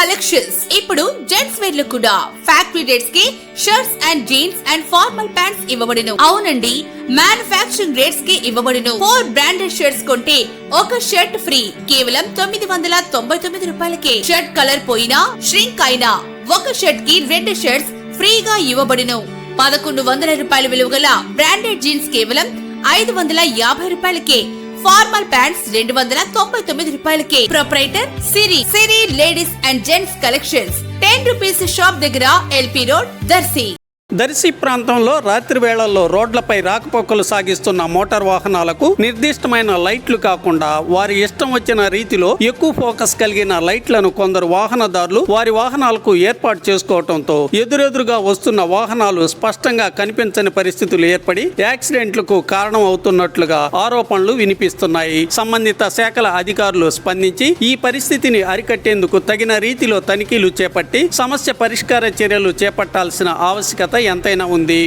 Collections ఇప్పుడు gents wear లో కూడా ఫ్యాక్టరీ రేట్స్ కి shirts and jeans and formal pants ఇవ్వబడును. అవునండి, మ్యానుఫ్యాక్చరింగ్ రేట్స్ కి ఇవ్వబడును. 4 బ్రాండెడ్ షర్ట్స్ కొంటే ఒక షర్ట్ ఫ్రీ కేవలం 999 రూపాయలకే. షర్ట్ కలర్ పోయినా ష్రింక్ అయినా ఒక షర్ట్ కి 2 షర్ట్స్ ఫ్రీగా ఇవ్వబడును. 1100 రూపాయల విలువ గల బ్రాండెడ్ జీన్స్ కేవలం 550 రూపాయలకే. ఫార్మల్ ప్యాంట్స్ 299 రూపాయలకే. Proprietor Siri ladies and gents collections 10 rupees shop దగ్గర ఎల్పీ రోడ్ దర్శి. దర్శి ప్రాంతంలో రాత్రి వేళల్లో రోడ్లపై రాకపోకలు సాగిస్తున్న మోటార్ వాహనాలకు నిర్దిష్టమైన లైట్లు కాకుండా వారి ఇష్టం వచ్చిన రీతిలో ఎక్కువ ఫోకస్ కలిగిన లైట్లను కొందరు వాహనదారులు వారి వాహనాలకు ఏర్పాటు చేసుకోవడంతో ఎదురెదురుగా వస్తున్న వాహనాలు స్పష్టంగా కనిపించని పరిస్థితులు ఏర్పడి యాక్సిడెంట్లకు కారణం అవుతున్నట్లుగా ఆరోపణలు వినిపిస్తున్నాయి. సంబంధిత శాఖల అధికారులు స్పందించి ఈ పరిస్థితిని అరికట్టేందుకు తగిన రీతిలో తనిఖీలు చేపట్టి సమస్య పరిష్కార చర్యలు చేపట్టాల్సిన ఆవశ్యకత ఎంతైనా ఉంది.